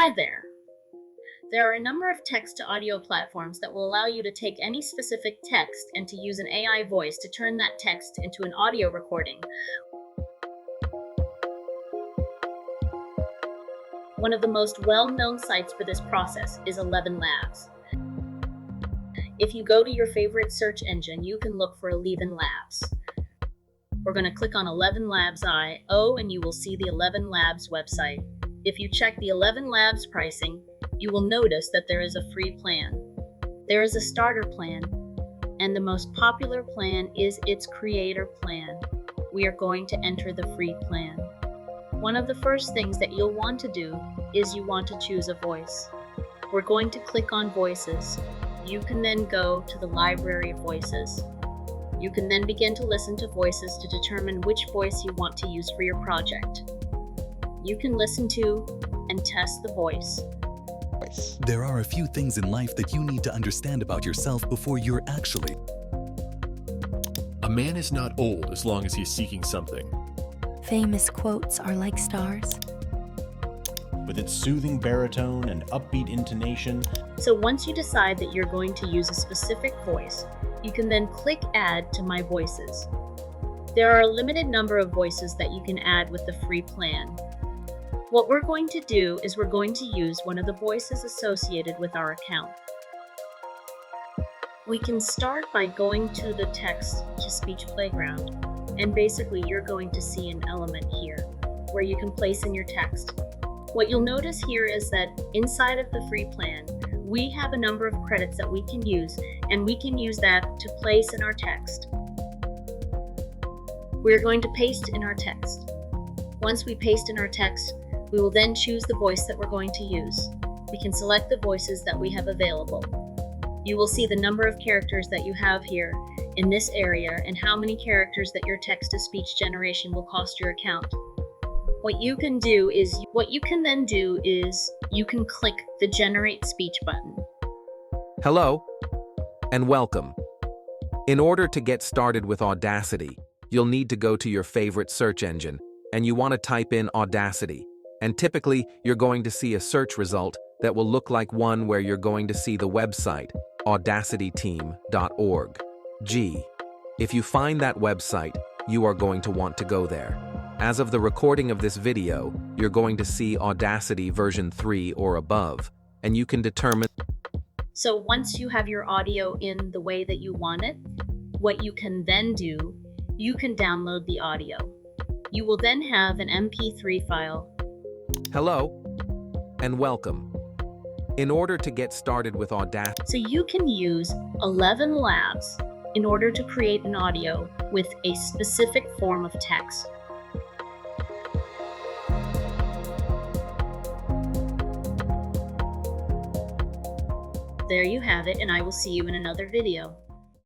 Hi there. There are a number of text-to-audio platforms that will allow you to take any specific text and to use an AI voice to turn that text into an audio recording. One of the most well-known sites for this process is Eleven Labs. If you go to your favorite search engine, you can look for Eleven Labs. We're going to click on Eleven Labs IO and you will see the Eleven Labs website. If you check the Eleven Labs pricing, you will notice that there is a free plan. There is a starter plan, and the most popular plan is its creator plan. We are going to enter the free plan. One of the first things that you'll want to do is you want to choose a voice. We're going to click on Voices. You can then go to the library of voices. You can then begin to listen to voices to determine which voice you want to use for your project. You can listen to and test the voice. There are a few things in life that you need to understand about yourself before you're actually. A man is not old as long as he's seeking something. Famous quotes are like stars. With its soothing baritone and upbeat intonation. So once you decide that you're going to use a specific voice, you can then click Add to My Voices. There are a limited number of voices that you can add with the free plan. What we're going to do is we're going to use one of the voices associated with our account. We can start by going to the text-to-speech playground, and basically you're going to see an element here where you can place in your text. What you'll notice here is that inside of the free plan, we have a number of credits that we can use, and we can use that to place in our text. We're going to paste in our text. Once we paste in our text, we will then choose the voice that we're going to use. We can select the voices that we have available. You will see the number of characters that you have here in this area and how many characters that your text-to-speech generation will cost your account. What you can then do is you can click the Generate Speech button. Hello, and welcome. In order to get started with Audacity, you'll need to go to your favorite search engine, and you want to type in Audacity. And typically, you're going to see a search result that will look like one where you're going to see the website, audacityteam.org. If you find that website, you are going to want to go there. As of the recording of this video, you're going to see Audacity version 3 or above, and you can determine. So once you have your audio in the way that you want it, what you can then do, you can download the audio. You will then have an MP3 file. Hello, and welcome. In order to get started with Audacity, so you can use 11 Labs in order to create an audio with a specific form of text. There you have it, and I will see you in another video.